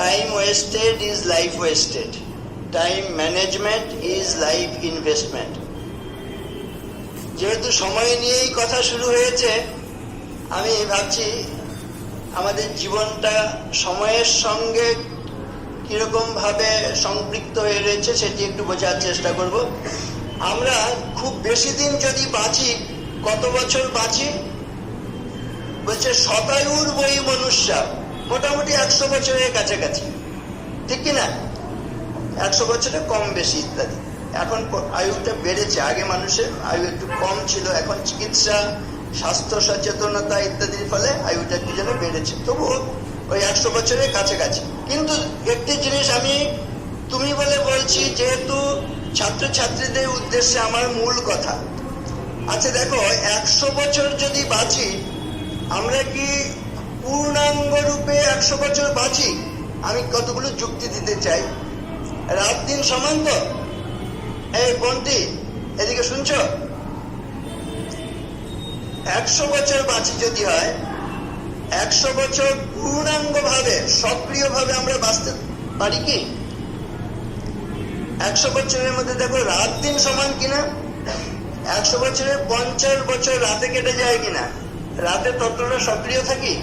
Time wasted is life wasted, time management is life investment. যেহেতু সময় নিয়েই কথা শুরু হয়েছে, আমি ভাবছি আমাদের জীবনটা সময়ের সঙ্গে কিরকম ভাবে সম্পৃক্ত হয়ে রয়েছে সেটি একটু বোঝার চেষ্টা করব। আমরা খুব বেশি দিন যদি বাঁচি, কত বছর বাঁচি? বলছে শতায়ুর বই মনুষ্যা, মোটামুটি 100 বছরের কাছাকাছি, ঠিক কিনা? 100 বছরে কম বেশি ইত্যাদি। এখন আয়ুটা বেড়েছে, আগে মানুষের আয়ু একটু কম ছিল, এখন চিকিৎসা, স্বাস্থ্য সচেতনতা ইত্যাদির ফলে আয়ুটা কি যেন বেড়েছে, তবুও ওই 100 বছরের কাছাকাছি। কিন্তু একটি জিনিস আমি তুমি বলে বলছি, যেহেতু ছাত্রছাত্রীদের উদ্দেশ্যে আমার মূল কথা। আচ্ছা দেখো, 100 বছর যদি বাঁচি, আমরা কি পূর্ণাঙ্গ রূপে 100 বছর বাঁচি? আমি কতগুলো যুক্তি দিতে চাই। রাত দিন সমান তো? এই বন্টি, এদিকে শুনছো? 100 বছর বাঁচি যদি হয়, 100 বছর পূর্ণাঙ্গ ভাবে সক্রিয় ভাবে আমরা বাঁচতে পারি কি? 100 বছরের মধ্যে দেখো রাত দিন সমান কিনা? 100 বছরে 50 বছর রাতে কেটে যায় কিনা? রাতে ততটা সক্রিয় থাকি?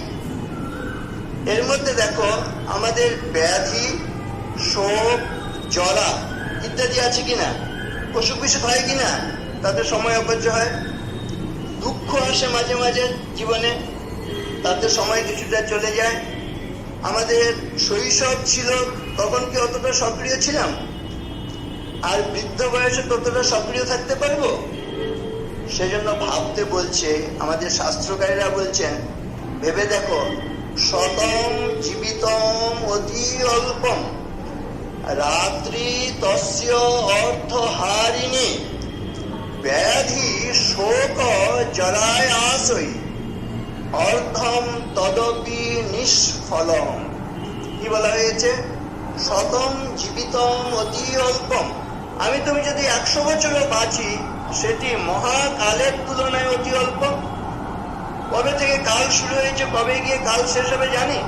এর মধ্যে দেখো আমাদের ব্যাধি, শোক, জরা ইত্যাদি আছে কিনা? অসুখ বিসুখ হয় কিনা? তাতে সময় অপচয় হয়। দুঃখ আসে মাঝে মাঝে জীবনে, তাতে সময় কিছুটা চলে যায়। আমাদের শৈশব ছিল, তখন কি অতটা সক্রিয় ছিলাম? আর বৃদ্ধ বয়সে ততটা সক্রিয় থাকতে পারবো? সেজন্য ভাবতে বলছে, আমাদের শাস্ত্রকারীরা বলছেন, ভেবে দেখো, শতম জীবিতম অতি অল্পম রাত্রি তস্য অর্থ হারিণী ব্যাধি শোক জরায় আসই অর্ধম তদপি নিষ্ফলম। কি বলা হয়েছে? শতম জীবিতম অতি অল্পম। আমি তুমি যদি 100 বছরও বাঁচি, সেটি মহাকালের তুলনায় অতি অল্প। কবে থেকে কাল শুরু হয়েছে, কবে গিয়ে কাল শেষ হবে জানি?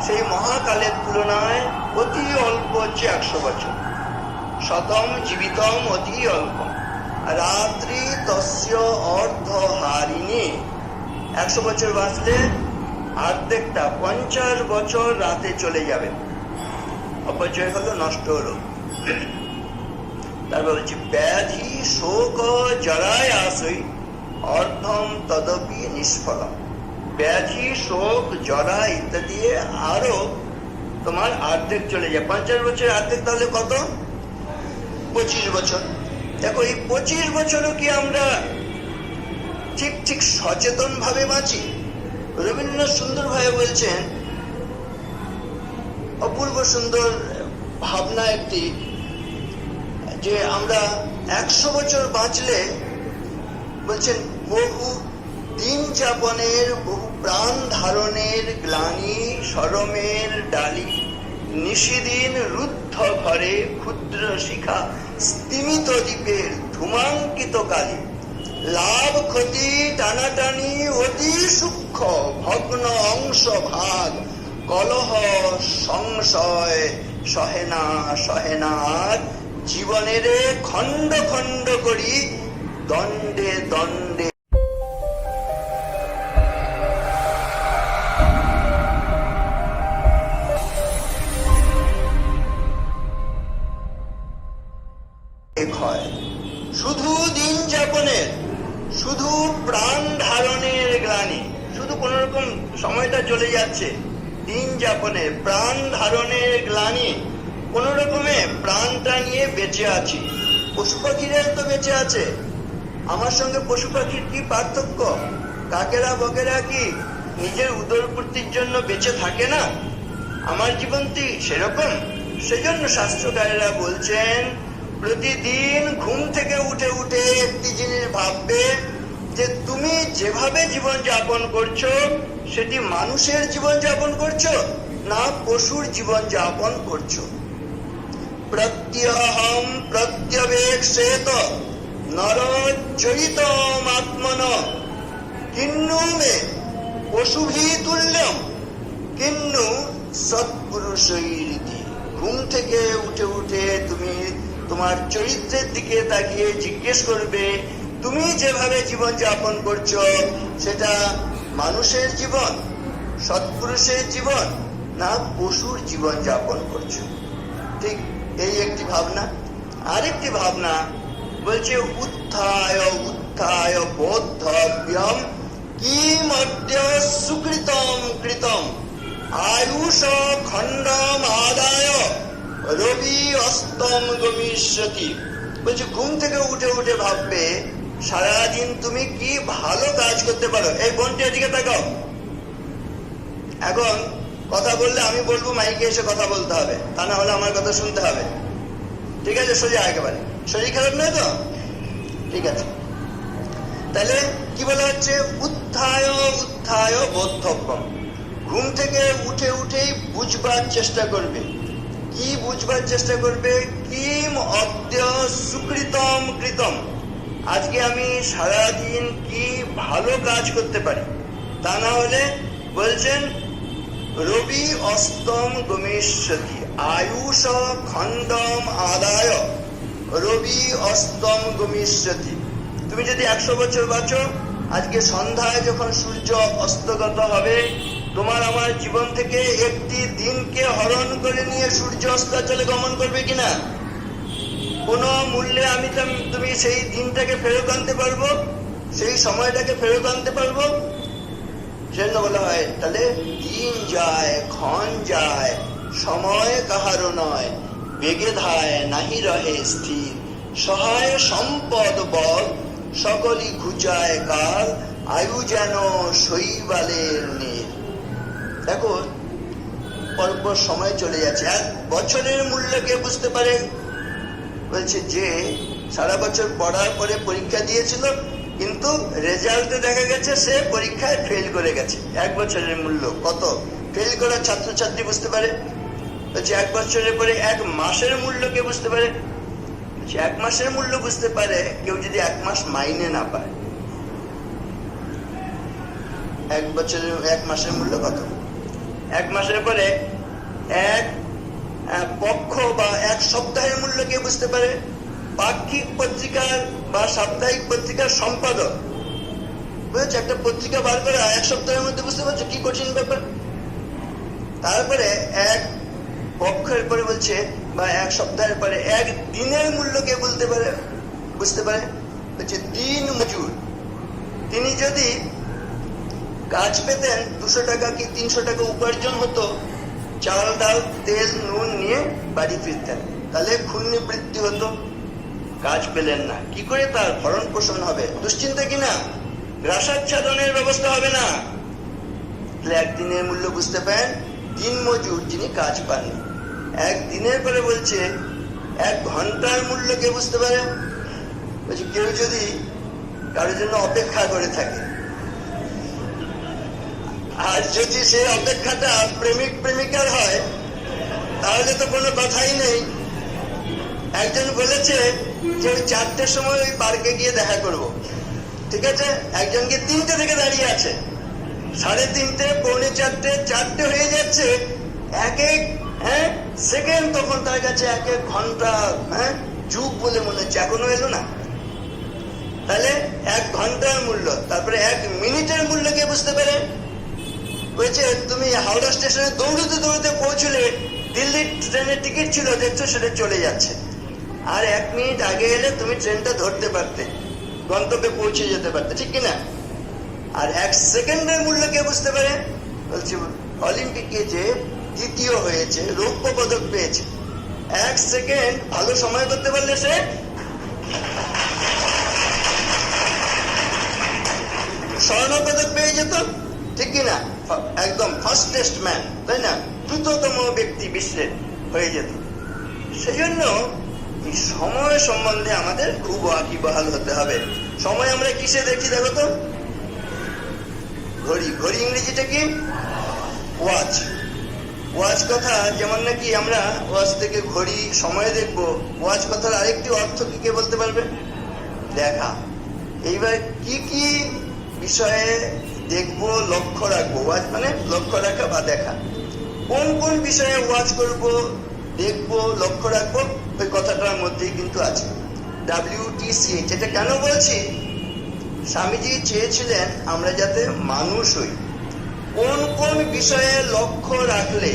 সেই মহাকালের তুলনায় অতি অল্প হচ্ছে 100 বছর। শতম জীবিতম অতি অল্প রাত্রি তস্য অর্ধ হারিণী। 100 বছর বাঁচলে অর্ধেকটা 50 বছর রাতে চলে যাবে, অপচয় হলো, নষ্ট হলো। তারপর বলছি ব্যাধি শোক জরায় আসই অর্ধম তদপি নিষ্ফলম। ব্যাধি, শোক, জরা ইত্যাদি আরো তোমার অর্ধেক চলে যায়। 50 বছরের অর্ধেক তাহলে কত? 25 বছর। দেখো, এই 25 বছরও কি আমরা ঠিক ঠিক সচেতন ভাবে বাঁচি? রবীন্দ্রনাথ সুন্দর ভাবে বলছেন, অপূর্ব সুন্দর ভাবনা একটি, যে আমরা 100 বছর বাঁচলে, বলছেন, বহু দিন যাপনের, বহু প্রাণ ধারণের গ্লানি শরমের ডালি নিশিদিন রুদ্ধ ঘরে ক্ষুদ্র শিখা স্তিমিত দ্বীপের ধূমাঙ্কিত কালী লাভ ক্ষতি টানাটানি অতি সূক্ষ্ম ভগ্ন অংশ ভাগ কলহ সংশয় সহেনা সহেনার জীবনের খণ্ড খণ্ড করি দণ্ডে দণ্ডে হয়। শুধু দিন যাপনের, শুধু প্রাণ ধারণের গ্লানি, শুধু কোন রকম সময়টা চলে যাচ্ছে, দিন যাপনের প্রাণ ধারণের গ্লানি, কোন রকমে প্রাণটা নিয়ে বেঁচে আছি। পশু পাখিরা তো বেঁচে আছে, আমার সঙ্গে পশু পাখির কি পার্থক্য? কাকেরা বকেরা কি নিজের উদরপূর্তির জন্য বেঁচে থাকে না? আমার জীবনটি সেরকম। সেজন্য শাস্ত্রকারেরা বলছেন, প্রতিদিন ঘুম থেকে উঠে উঠে একটি জিনিস ভাববে, যে তুমি যেভাবে জীবন যাপন করছো সেটি মানুষের জীবন যাপন করছো না পশুর জীবন যাপন করছো। প্রত্যহম প্রত্যবেক্ষেত নরচরিতম আত্মন কিন্নু মে পশুভি তুল্যম কিন্নু সৎপুরুষৈরিতি। ঘুম থেকে উঠে উঠে তুমি তোমার চরিত্রের দিকে তাকিয়ে জিজ্ঞেস করবে, তুমি যেভাবে জীবন যাপন করছো সেটা মানুষের জীবন, সৎপুরুষের জীবন, না পশুর জীবন যাপন করছো? ঠিক এই একটি ভাবনা। আরেকটি ভাবনা বলছে, উত্থায় উত্থায় বোদ্ধব্যম কিম অদ্য সুকৃতম কৃতম আয়ুষ খণ্ডম আদায় রবি অস্তম গমিষ্যতি। বলছে ঘুম থেকে উঠে উঠে ভাববে সারাদিন তুমি কি ভালো কাজ করতে পারো। এই বোনটি এদিকে তাকাও। এখন কথা বললে আমি বলবো মাইকে এসে কথা বলতে হবে, তা না হলে আমার কথা শুনতে হবে। ঠিক আছে? সোজা একেবারে। শরীর খারাপ নয় তো? ঠিক আছে। তাহলে কি বলা হচ্ছে? উত্থায় উত্থায় বোদ্ধব্যম। ঘুম থেকে উঠে উঠেই বুঝবার চেষ্টা করবে। কি বুঝবার চেষ্টা করবে? কিম অদ্য সুকৃতম কৃতম। আজকে আমি সারাদিন কি ভালো কাজ করতে পারি। তা না হলে বলছেন রবি অস্তম গমিষ্যতি আয়ুষ খণ্ডম আদায় রবি অস্তম গমিষ্যতি। তুমি যদি 100 বছর বাঁচো, আজকে সন্ধ্যায় যখন সূর্য অস্তগত হবে, তোমার আমার জীবন থেকে একটি দিনকে হরণ করে নিয়ে সূর্য অস্তাচলে গমন করবে কিনা? কোন মূল্যে আমি তুমি সেই দিনটাকে ফেরত আনতে পারবো, সেই সময়টাকে ফেরত আনতে পারবো? সেজন্য বলা হয় তাহলে দিন যায় ক্ষণ যায় সময় কাহারও নয়, বেগে ধায় নাহি রহে স্থির, সহায় সম্পদ বল সকলই ঘুচায় কাল, আয়ু যেন শৈবালের নীল। দেখো পরপর সময় চলে যাচ্ছে। 1 বছরের মূল্য কে বুঝতে পারে? বলছে যে সারা বছর পড়ার পরে পরীক্ষা দিয়েছিল, কিন্তু রেজাল্টে দেখা গেছে সে পরীক্ষায় ফেল করে গেছে। 1 বছরের মূল্য কত ফেল করা ছাত্রছাত্রী বুঝতে পারে। বলছে 1 বছরের পরে 1 মাসের মূল্য কে বুঝতে পারে? 1 মাসের মূল্য বুঝতে পারে কেউ যদি 1 মাস মাইনে না পায়। 1 বছরের 1 মাসের মূল্য কত? 1 মাসের পরে 1 পক্ষ বা 1 সপ্তাহের মূল্য কে বুঝতে পারে? পাক্ষিক পত্রিকার বা সাপ্তাহিক পত্রিকার সম্পাদক। বুঝেছো? একটা পত্রিকা বার করা 1 সপ্তাহের মধ্যে, বুঝতে পারছো কি কঠিন ব্যাপার? তারপরে 1 পক্ষের পরে বলছে বা 1 সপ্তাহের পরে 1 দিনের মূল্য কে বলতে পারে, বুঝতে পারে? বলছে দিন মজুর। তিনি যদি কাজ পেতেন 200 টাকা কি 300 টাকা উপার্জন হতো, চাল ডাল তেল নুন নিয়ে বাড়ি ফিরতেন, তাহলে ক্ষুণ্ণবৃত্তি হতো। কাজ পেলেন না, কি করে তার ভরণ পোষণ হবে? দুশ্চিন্তা কিনা? গ্রাসাচ্ছাদনের ব্যবস্থা হবে না। তাহলে 1 দিনের মূল্য বুঝতে পারেন দিন মজুর যিনি কাজ পাননি। 1 দিনের পরে বলছে 1 ঘন্টার মূল্য কে বুঝতে পারে? বলছে কেউ যদি কারোর জন্য অপেক্ষা করে থাকে, আর যদি সে অপেক্ষাটা প্রেমিক প্রেমিকার হয়, তাহলে তো কোনো কথাই নেই। একজন বলেছে যে 4টের সময় ওই পার্কে গিয়ে দেখা করব, ঠিক আছে? একজনকে 3টে থেকে দাঁড়িয়ে আছে, 3:30, 3:45, 4টে হয়ে যাচ্ছে। এক সেকেন্ড তখন তার কাছে 1 ঘন্টা যুগ বলে মনে হচ্ছে, এখনো এলো না। তাহলে 1 ঘন্টার মূল্য, তারপরে 1 মিনিটের মূল্য কে বুঝতে পারে? বলছে তুমি হাওড়া স্টেশনে দৌড়তে দৌড়তে পৌঁছলে, দিল্লির ট্রেনের টিকিট ছিল, দেখছো সেটা চলে যাচ্ছে, আর 1 মিনিট আগে এলে তুমি ট্রেনটা ধরতে পারতে, গন্তব্যে পৌঁছে যেতে পারতে, ঠিক কিনা? আর 1 সেকেন্ডের মূল্য কে বুঝতে পারে? বলছি অলিম্পিকে যে 2য় হয়েছে, রৌপ্য পদক পেয়েছে, 1 সেকেন্ড ভালো সময় করতে পারলে সে স্বর্ণ পদক পেয়ে যেত, ঠিক কিনা? একদম ফাস্টেস্ট ম্যান, তাই না? দ্রুততম ব্যক্তি বিশ্বের হয়ে যেত। সেজন্য এই সময় সম্বন্ধে আমাদের খুব ওয়াকিবহাল হতে হবে। সময় আমরা কিসে দেখি দেখো তো? ঘড়ি। ঘড়ি ইংরেজিটা কি? ওয়াচ। ওয়াচ কথা যেমন নাকি আমরা ওয়াচ থেকে ঘড়ি সময় দেখবো, ওয়াচ কথার আরেকটি অর্থ কি কে বলতে পারবে? দেখা। এইবার কি কি বিষয়ে দেখবো, লক্ষ্য রাখবো? ওয়াচ মানে লক্ষ্য রাখা বা দেখা। কোন কোন বিষয়ে ওয়াচ করব, দেখবো, লক্ষ্য রাখবো, ওই কথাটার মধ্যেই কিন্তু আছে WTCH। এটা কেন বলছি, স্বামীজি চেয়েছিলেন আমরা যাতে মানুষ হই। কোন কোন বিষয়ে লক্ষ্য রাখলে,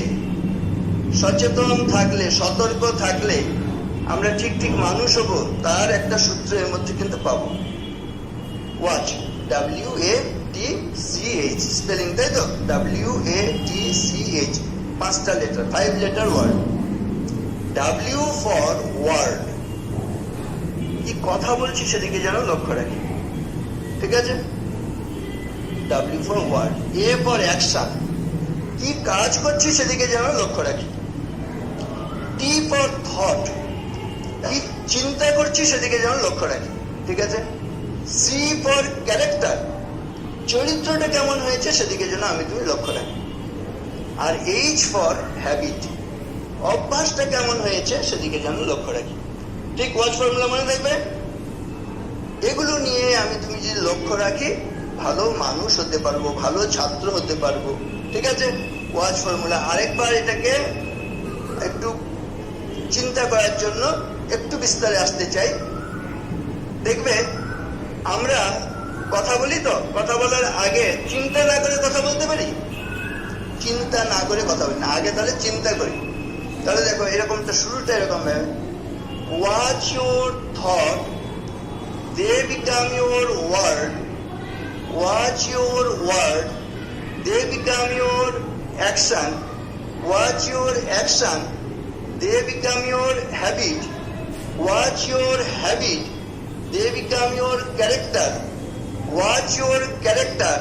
সচেতন থাকলে, সতর্ক থাকলে আমরা ঠিক ঠিক মানুষ হব, তার একটা সূত্র এর মধ্যে কিন্তু পাবো। ওয়াচ, WATCH স্পেলিং, তাই তো? WATCH, 5টা letter, 5 letter word. W for word, কি কথা বলছি সেদিকে যেন লক্ষ্য রাখি, ঠিক আছে? W for word. A for action, কি কাজ করছি সেদিকে যেন লক্ষ্য রাখি। T ফর থট, কি চিন্তা করছি সেদিকে যেন লক্ষ্য রাখি, ঠিক আছে? C ফর ক্যারেক্টার, চরিত্রটা কেমন হয়েছে সেদিকে যেন আমি তুমি লক্ষ্য রাখি। আর H ফর হ্যাবিট, অভ্যাসটা কেমন হয়েছে সেদিকে যেন লক্ষ্য রাখি। ঠিক ওয়াচ ফর্মুলা মনে থাকবে? এগুলো নিয়ে আমি তুমি যদি লক্ষ্য রাখি, ভালো মানুষ হতে পারবো, ভালো ছাত্র হতে পারবো, ঠিক আছে? ওয়াচ ফর্মুলা আরেকবার এটাকে একটু চিন্তা করার জন্য একটু বিস্তারে আসতে চাই। দেখবে আমরা কথা বলি তো, কথা বলার আগে চিন্তা না করে কথা বলতে পারি? চিন্তা না করে কথা বলি না, আগে তাহলে চিন্তা করি। তাহলে দেখো এরকমটা, শুরুটা এরকম হবে, watch your thought, they become your word, watch your word, they become your action, watch your action, they become your habit, watch your habit, they become your character, watch your character,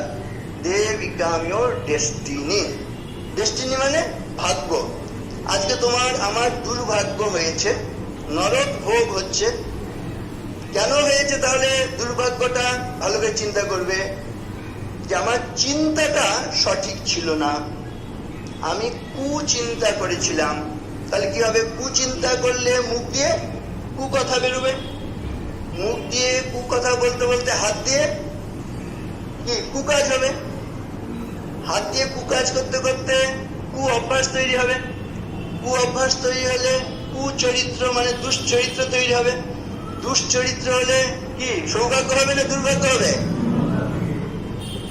they become your destiny. Destiny মানে ভাগ্য। আজকে তোমার আমার দুর্ভাগ্য হয়েছে, নরক ভোগ হচ্ছে। কেন হয়েছে তাহলে দুর্ভাগ্যটা? ভালো করে চিন্তা করবে যে আমার চিন্তাটা সঠিক ছিল না, আমি কুচিন্তা করেছিলাম। তাহলে কি হবে? কুচিন্তা করলে মুখ দিয়ে কুকথা বেরোবে, মুখ দিয়ে কুকথা বলতে বলতে হাত দিয়ে কি কুকাজ হবে, হাত দিয়ে কুকাজ করতে করতে কু অভ্যাস তৈরি হবে, কু অভ্যাস তৈরি হলে কুচরিত্র মানে দুশ্চরিত্র তৈরি হবে, দুশ্চরিত্র হলে কি সৌভাগ্য হবে না দুর্ভাগ্য হবে?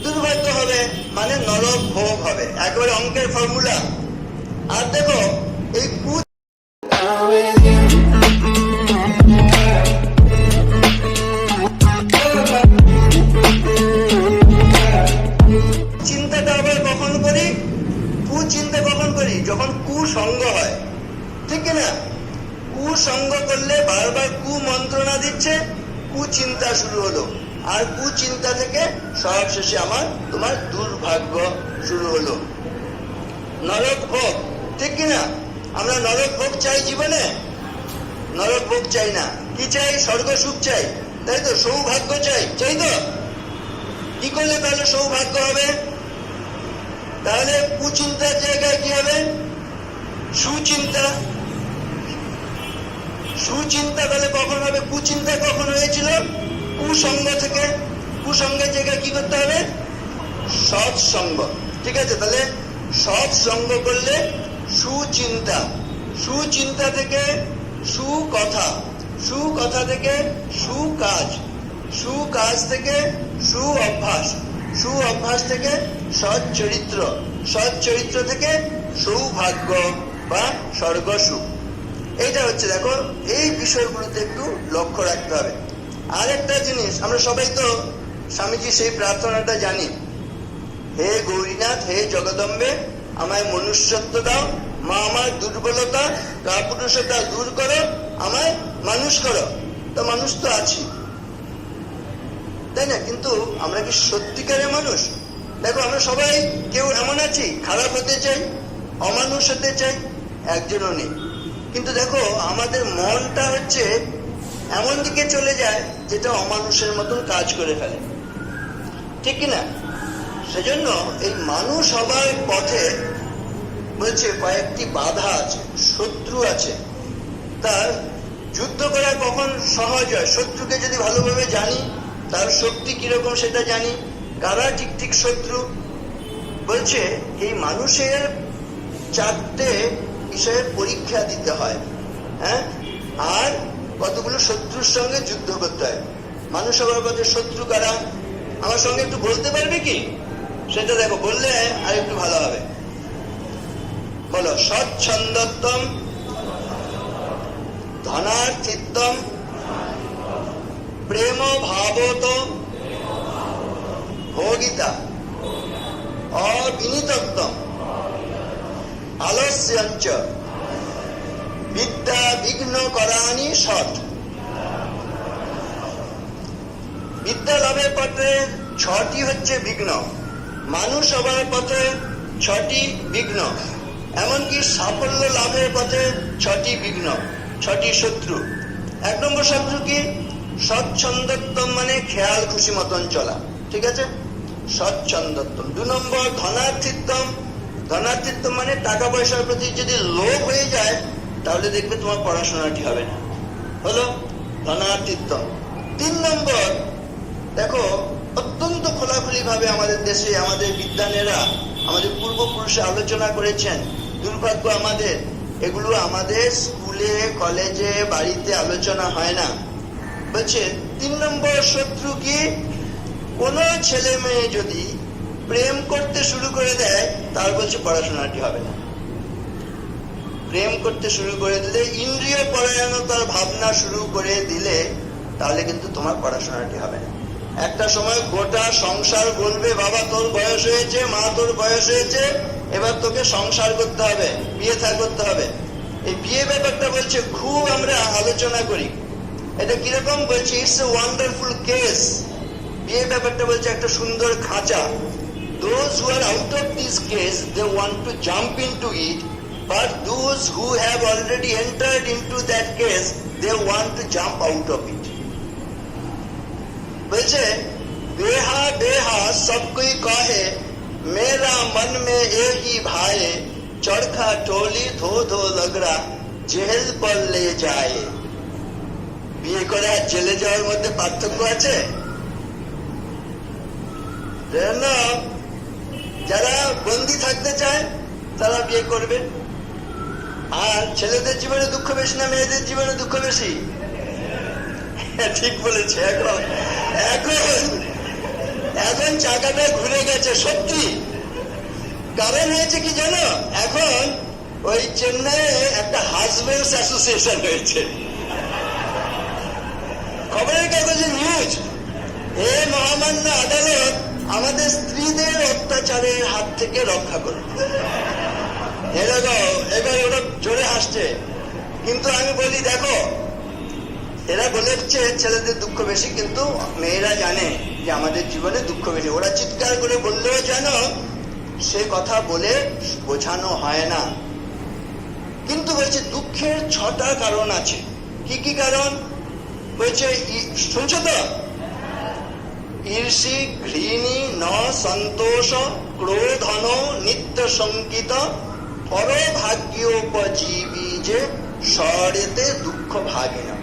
দুর্ভাগ্য হবে, মানে নরক ভোগ হবে। একবারে অঙ্কের ফর্মুলা। আর দেখো এই চিন্তাটা আবার কখন করি? কুচিন্তা কখন করি? যখন কুসঙ্গ হয়, ঠিক না? কুসঙ্গ করলে বারবার কুমন্ত্রণা দিচ্ছে, কুচিন্তা শুরু হলো। আর কুচিন্তা থেকে সব শেষে আমার তোমার দুর্ভাগ্য শুরু হলো, নরক ভোগ, ঠিক কিনা? আমরা নরক ভোগ চাই জীবনে? নরক ভোগ চাই না। কি চাই? স্বর্গ সুখ চাই, তাই তো? সৌভাগ্য চাই, চাই তো? কি করলে তাহলে সৌভাগ্য হবে? তাহলে কুচিন্তার জায়গায় কি হবে? সুচিন্তা। সুচিন্তা তাহলে কখন হবে? কুচিন্তা কখন হয়েছিল? কুসঙ্গ থেকে। কুসঙ্গের জায়গায় কি করতে হবে? সৎসঙ্গ, ঠিক আছে? তাহলে সৎসঙ্গ করলে সুচিন্তা, সুচিন্তা থেকে সুকথা, সুকথা থেকে সুকাজ, সুকাজ থেকে সু অভ্যাস, সু অভ্যাস থেকে সৎ চরিত্র, সৎ চরিত্র থেকে সৌভাগ্য বা স্বর্গ সুখ। এইটা হচ্ছে, দেখো এই বিষয়গুলোতে একটু লক্ষ্য রাখতে হবে। আর একটা জিনিস, আমরা সবাই তো স্বামীজি সেই প্রার্থনাটা জানি, হে গৌরীনাথ, হে জগদম্বে, আমায় মনুষ্যত্ব দাও, মা আমার দুর্বলতা কাপুরুষতা দূর করো, আমায় মানুষ করো। তো মানুষ তো আছি, তাই না? কিন্তু আমরা কি সত্যিকারের মানুষ? দেখো আমরা সবাই কেউ এমন আছি খারাপ হতে চাই, অমানুষ হতে চাই, একজনও নেই। কিন্তু দেখো আমাদের মনটা হচ্ছে এমন দিকে চলে যায় যেটা অমানুষের মতন কাজ করে ফেলে, ঠিক কিনা? সেজন্য এই মানুষ হবার পথে বলছে কয়েকটি বাধা আছে, শত্রু আছে। তার যুদ্ধ করা কখন সহজ হয়? শত্রুকে যদি ভালোভাবে জানি, তার শক্তি কিরকম সেটা জানি, কারা ঠিক ঠিক শত্রু। বলছে এই মানুষের 4টে বিষয়ের পরীক্ষা দিতে হয়, হ্যাঁ, আর কতগুলো শত্রুর সঙ্গে যুদ্ধ করতে হয়। মানুষ হবার পথে শত্রু কারা, আমার সঙ্গে একটু বলতে পারবে কি? সেটা দেখো, বললে আর একটু ভালো হবে। বলো, সচ্ছন্দত্বম, ধনার্থিত্বম, প্রেম ভাবত, ভোগিতা, অবিনীতত্বম, আলস্যঞ্চ, বিদ্যা বিঘ্ন করানি সৎ। বিদ্যা লাভের পথে 6টি হচ্ছে বিঘ্ন, মানুষ হবার পথে 6টি বিঘ্ন, এমনকি সাফল্য লাভের পথে 6টি বিঘ্ন, 6টি শত্রু। 1 নম্বর শত্রু কি? সচ্ছন্দত্বম, মানে খেয়াল খুশি মতন চলা, ঠিক আছে, সচ্ছন্দত্বম। 2 নম্বর ধনার্থিত্বম, ধনার্থিত্বম মানে টাকা পয়সার প্রতি যদি লোভ হয়ে যায় তাহলে দেখবে তোমার পড়াশোনাটি হবে না, হলো ধনার্থিত্বম। 3 নম্বর, দেখো অত্যন্ত খোলাখুলি ভাবে আমাদের দেশে আমাদের বিদ্বানেরা, আমাদের পূর্বপুরুষে আলোচনা করেছেন। দুর্ভাগ্য আমাদের, এগুলো আমাদের স্কুলে কলেজে বাড়িতে আলোচনা হয় না। বলছে 3 নম্বর শত্রু কি? কোন ছেলে মেয়ে যদি প্রেম করতে শুরু করে দেয় তার বলছে পড়াশোনাটি হবে না। প্রেম করতে শুরু করে দিলে, ইন্দ্রিয় পরায়ণতার ভাবনা শুরু করে দিলে তাহলে কিন্তু তোমার পড়াশোনাটি হবে না। একটা সময় গোটা সংসার বলবে, বাবা তোর বয়স হয়েছে, মা তোর বয়স হয়েছে, এবার তোকে সংসার করতে হবে, বিয়ে থা করতে হবে। এই বিয়ে ব্যাপারটা বলছে খুব আমরা আলোচনা করি। এটা কিরকম বলছে? It's a wonderful case. বিয়ে ব্যাপারটা বলছে একটা সুন্দর খাঁচা। Those who are out of this case, they want to jump into it, but those who have already entered into that case, they want to jump out of it. বলছে बेहा बेहा सब कोई कहे, मेरा मन में एक ही भाई, चरखा टोली धो धो लगरा, जेल पर ले जाए। বিয়ে করে আর জেলে যাওয়ার মধ্যে পার্থক্য আছে? যারা বন্দী থাকতে চায় তারা বিয়ে করবে। আর ছেলেদের জীবনে দুঃখ বেশি না মেয়েদের জীবনে দুঃখ বেশি? ঠিক বলেছে। এখন এখন চাকাটা ঘুরে গেছে সত্যি। কারণ হয়েছে কি জানো? এখন ওই চেন্নাইয়ে একটা হাজবেন্ডস অ্যাসোসিয়েশন হয়েছে, খবরের কাগজে নিউজ। এ মহামান্য আদালত আমাদের স্ত্রীদের অত্যাচারের হাত থেকে রক্ষা করবে। এবার ওরা জোরে হাসছে, কিন্তু আমি বলি দেখো, এরা বলেছে ছেলেদের দুঃখ বেশি, কিন্তু মেয়েরা জানে যে আমাদের জীবনে দুঃখ বেশি। ওরা চিৎকার করে বললেও জানো সে কথা বলে বোঝানো হয় না। কিন্তু বলছে দুঃখের 6টা কারণ আছে। কি কি কারণ বলছে? শুনছো তো? ঈর্ষি, ঘৃণী, ন সন্তোষ, ক্রোধন, নিত্য শঙ্কিত, পরভাগ্যোপজীবী যে স্বরেতে দুঃখ ভাগে না।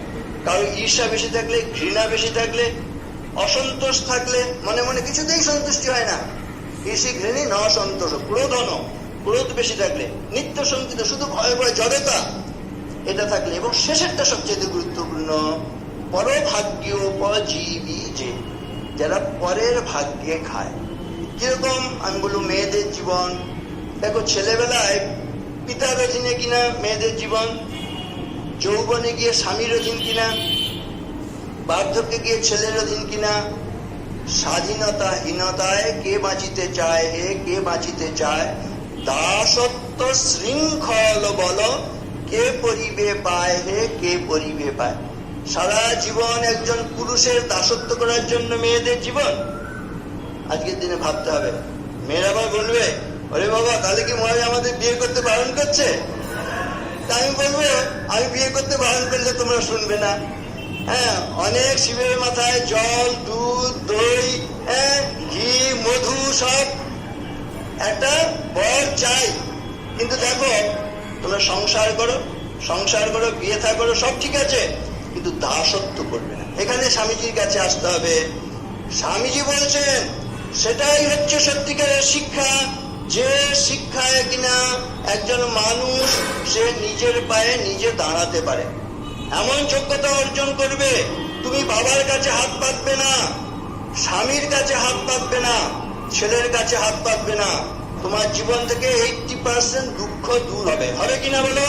কারণ ঈর্ষা বেশি থাকলে, ঘৃণা বেশি থাকলে, অসন্তোষ থাকলে, মনে মনে কিছুতেই সন্তুষ্টি হয় না। ঈর্ষি, ঘৃণী, ন সন্তোষ, ক্রোধন, ক্রোধ বেশি থাকলে, নিত্য শঙ্কিত, শুধু ভয় ভয় জড়তা, এটা থাকলে, এবং শেষেরটা সবচেয়ে গুরুত্বপূর্ণ, পরভাগ্যোপজীবী যে যারা পরের ভাগ্যে খায়। কিরকম? আমি বলবো মেয়েদের জীবন। দেখো ছেলেবেলায় পিতার অধীনে কিনা মেয়েদের জীবন, যৌবনে গিয়ে স্বামীর অধীন কিনা, বার্ধক্যে গিয়ে ছেলের অধীন কিনা, স্বাধীনতাহীনতায় কে বাঁচিতে চায় হে, কে বাঁচিতে চায়, দাসত্ব শৃঙ্খল বল, কে পরিবে পায় হে, কে পরিবে পায়। সারা জীবন একজন পুরুষের দাসত্ব করার জন্য মেয়েদের জীবন। আজকের দিনে ভাবতে হবে। মেয়েরা আবার বলবে, ওরে বাবা তাহলে কি মহারাজ আমাদের বিয়ে করতে বারণ করছে? তা আমি বলবো, আমি বিয়ে করতে বারণ করলে তোমরা শুনবে না। হ্যাঁ, অনেক শিবের মাথায় জল, দুধ, দই, ঘি, মধু সব একটা বর চাই। কিন্তু দেখো তোমরা সংসার করো, বিয়ে থা করো, সব ঠিক আছে, কিন্তু দাসত্ব করবে না। এখানে স্বামীজির কাছে আসতে হবে। স্বামীজি বলছেন সেটাই হচ্ছে সত্যিকারের শিক্ষা, যে শিক্ষায় কিনা একজন মানুষ সে নিজের পায়ে নিজে দাঁড়াতে পারে, এমন যোগ্যতা অর্জন করবে। তুমি বাবার কাছে হাত পাতবে না, স্বামীর কাছে হাত পাতবে না, ছেলের কাছে হাত পাতবে না, তোমার জীবন থেকে 80% দুঃখ দূর হবে। হবে কিনা বলো?